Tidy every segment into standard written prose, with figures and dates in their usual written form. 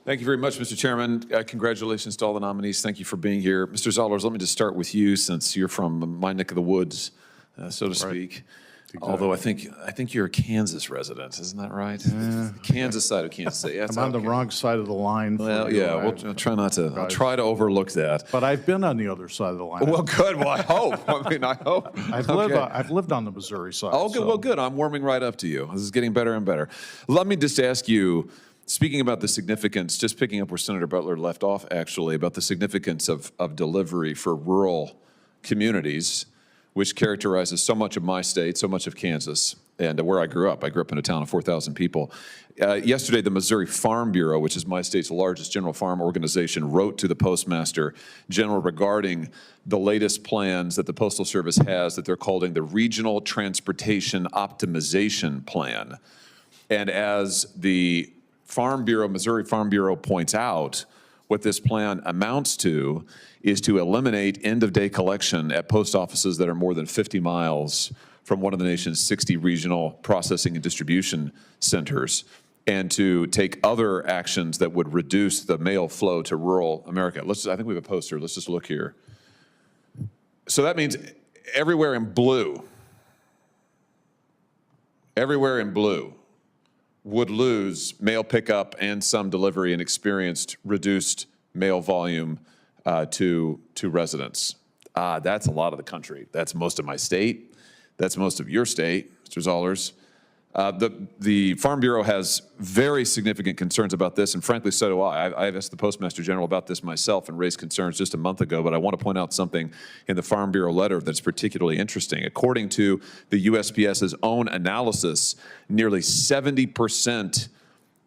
Thank you very much, Mr. Chairman. Congratulations to all the nominees. Thank you for being here. Mr. Zollers, let me just start with you since you're from my neck of the woods, so to speak. Exactly. Although I think you're a Kansas resident, isn't that right? Yeah. Kansas side of Kansas City. I'm on the wrong side of the line. Well, yeah, we'll try not to. I'll try to overlook that. But I've been on the other side of the line. Well, good. Well, I hope. I hope. I've lived on the Missouri side. Oh, good. So. Well, good. I'm warming right up to you. This is getting better and better. Let me just ask you, speaking about the significance, just picking up where Senator Butler left off, actually, about the significance of delivery for rural communities, which characterizes so much of my state, so much of Kansas, and where I grew up. I grew up in a town of 4,000 people. Yesterday, the Missouri Farm Bureau, which is my state's largest general farm organization, wrote to the Postmaster General regarding the latest plans that the Postal Service has that they're calling the Regional Transportation Optimization Plan. And as the Farm Bureau, Missouri Farm Bureau points out, what this plan amounts to is to eliminate end-of-day collection at post offices that are more than 50 miles from one of the nation's 60 regional processing and distribution centers, and to take other actions that would reduce the mail flow to rural America. I think we have a poster. Let's just look here. So that means everywhere in blue would lose mail pickup and some delivery and experienced reduced mail volume to residents. That's a lot of the country. That's most of my state. That's most of your state, Mr. Zollers. The Farm Bureau has very significant concerns about this, and frankly, so do I. I've asked the Postmaster General about this myself and raised concerns just a month ago, but I want to point out something in the Farm Bureau letter that's particularly interesting. According to the USPS's own analysis, nearly 70%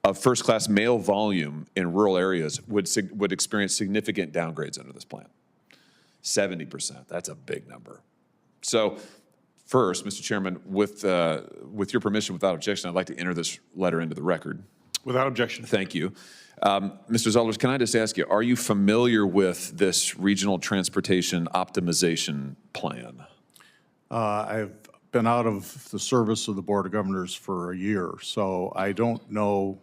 of first-class mail volume in rural areas would experience significant downgrades under this plan. 70%, that's a big number. So, first, Mr. Chairman, with your permission, without objection, I'd like to enter this letter into the record. Without objection. Thank you. Mr. Zollers, can I just ask you, are you familiar with this Regional Transportation Optimization Plan? I've been out of the service of the Board of Governors for a year, so I don't know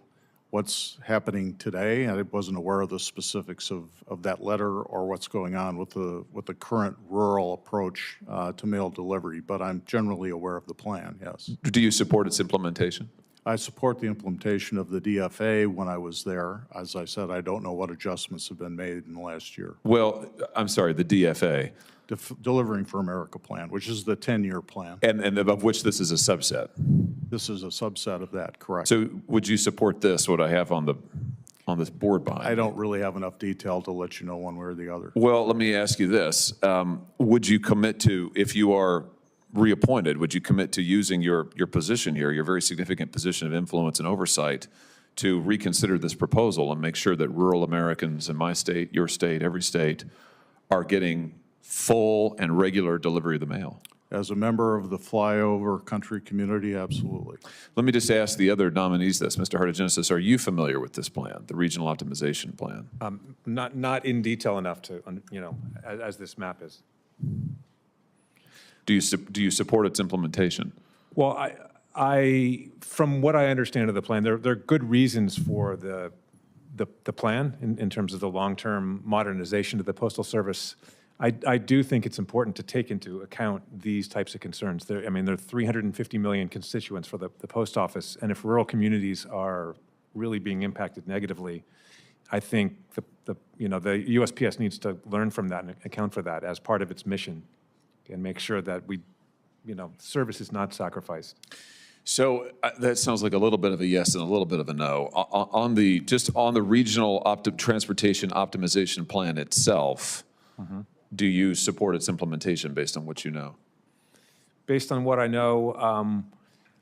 what's happening today. I wasn't aware of the specifics of that letter or what's going on with the current rural approach to mail delivery, but I'm generally aware of the plan, yes. Do you support its implementation? I support the implementation of the DFA when I was there. As I said, I don't know what adjustments have been made in the last year. Well, I'm sorry, the DFA. Delivering for America plan, which is the 10-year plan. And of which this is a subset. This is a subset of that, correct. So would you support this, what I have on this board behind I don't really have enough detail to let you know one way or the other. Well, let me ask you this. Would you commit to, if you are reappointed, would you commit to using your position here, your very significant position of influence and oversight, to reconsider this proposal and make sure that rural Americans in my state, your state, every state, are getting full and regular delivery of the mail? As a member of the flyover country community, absolutely. Let me just ask the other nominees this. Mr. Hartogenesis, are you familiar with this plan, the Regional Optimization Plan? Not in detail enough to, as this map is. Do you support its implementation? Well, I from what I understand of the plan, there are good reasons for the plan in terms of the long-term modernization of the Postal Service. I do think it's important to take into account these types of concerns. There are 350 million constituents for the post office, and if rural communities are really being impacted negatively, I think the USPS needs to learn from that and account for that as part of its mission, and make sure that service is not sacrificed. So that sounds like a little bit of a yes and a little bit of a no. On the Regional Transportation Optimization Plan itself, do you support its implementation based on what you know? Based on what I know,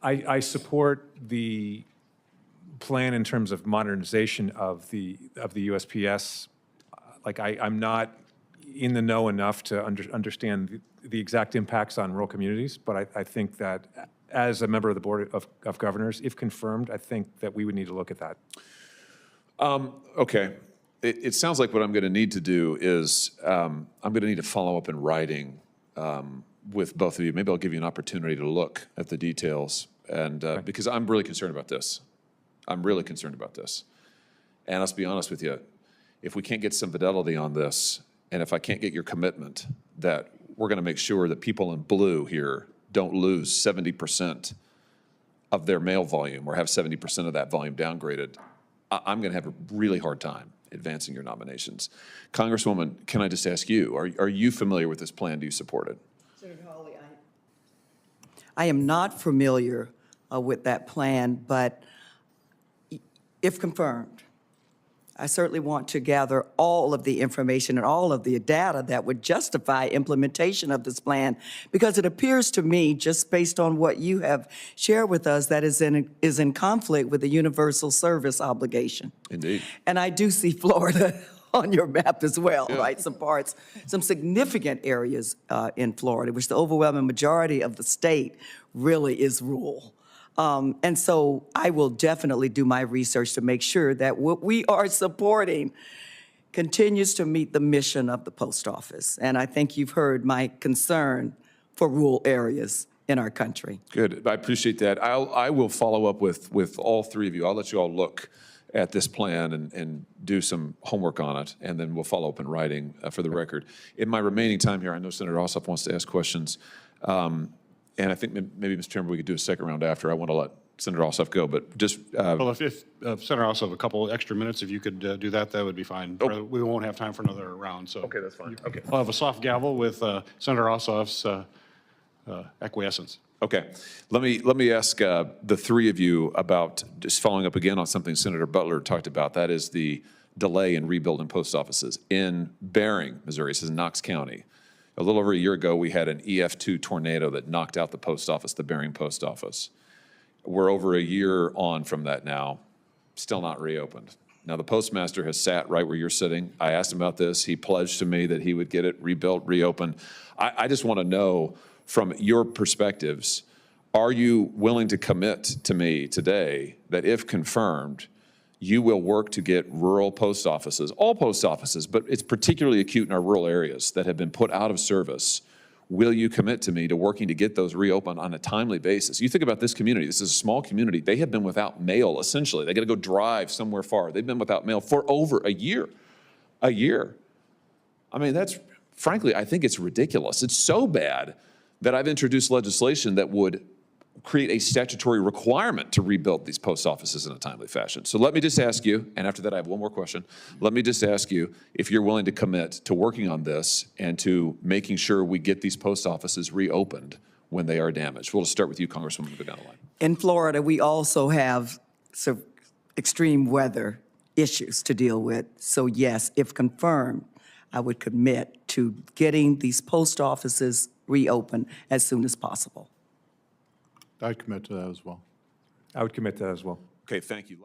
I support the plan in terms of modernization of the USPS. I'm not in the know enough to understand the exact impacts on rural communities, but I think that as a member of the Board of Governors, if confirmed, I think that we would need to look at that. Okay. It sounds like what I'm going to need to do is I'm going to need to follow up in writing with both of you. Maybe I'll give you an opportunity to look at the details, and because I'm really concerned about this. I'm really concerned about this. And let's be honest with you, if we can't get some fidelity on this, and if I can't get your commitment that we're going to make sure that people in blue here don't lose 70% of their mail volume or have 70% of that volume downgraded, I'm going to have a really hard time advancing your nominations. Congresswoman, can I just ask you, are you familiar with this plan? Do you support it? Senator Hawley, I am not familiar with that plan, but if confirmed, I certainly want to gather all of the information and all of the data that would justify implementation of this plan, because it appears to me, just based on what you have shared with us, that is in conflict with the universal service obligation. Indeed. And I do see Florida on your map as well, right? Some significant areas in Florida, which the overwhelming majority of the state really is rural. And so I will definitely do my research to make sure that what we are supporting continues to meet the mission of the post office. And I think you've heard my concern for rural areas in our country. Good. I appreciate that. I will follow up with all three of you. I'll let you all look at this plan and do some homework on it, and then we'll follow up in writing for the record. In my remaining time here, I know Senator Ossoff wants to ask questions. And I think maybe, Mr. Chairman, we could do a second round after. I want to let Senator Ossoff go, but just. Well, if Senator Ossoff, a couple extra minutes, if you could do that, that would be fine. Oh. We won't have time for another round, so. Okay, that's fine. Okay. I'll have a soft gavel with Senator Ossoff's acquiescence. Okay. Let me ask the three of you about, just following up again on something Senator Butler talked about. That is the delay in rebuilding post offices. In Bering, Missouri, this is Knox County. A little over a year ago, we had an EF2 tornado that knocked out the post office, the Bering post office. We're over a year on from that now, still not reopened. Now, the postmaster has sat right where you're sitting. I asked him about this. He pledged to me that he would get it rebuilt, reopened. I just want to know, from your perspectives, are you willing to commit to me today that if confirmed, you will work to get rural post offices, all post offices, but it's particularly acute in our rural areas that have been put out of service. Will you commit to me to working to get those reopened on a timely basis? You think about this community. This is a small community. They have been without mail, essentially. They got to go drive somewhere far. They've been without mail for over a year. A year. I mean, that's, frankly, I think it's ridiculous. It's so bad that I've introduced legislation that would create a statutory requirement to rebuild these post offices in a timely fashion. So let me just ask you, and after that I have one more question, let me just ask you if you're willing to commit to working on this and to making sure we get these post offices reopened when they are damaged. We'll start with you, Congresswoman, go down the line. In Florida, we also have some extreme weather issues to deal with. So yes, if confirmed, I would commit to getting these post offices reopened as soon as possible. I commit to that as well. I would commit to that as well. Okay, thank you.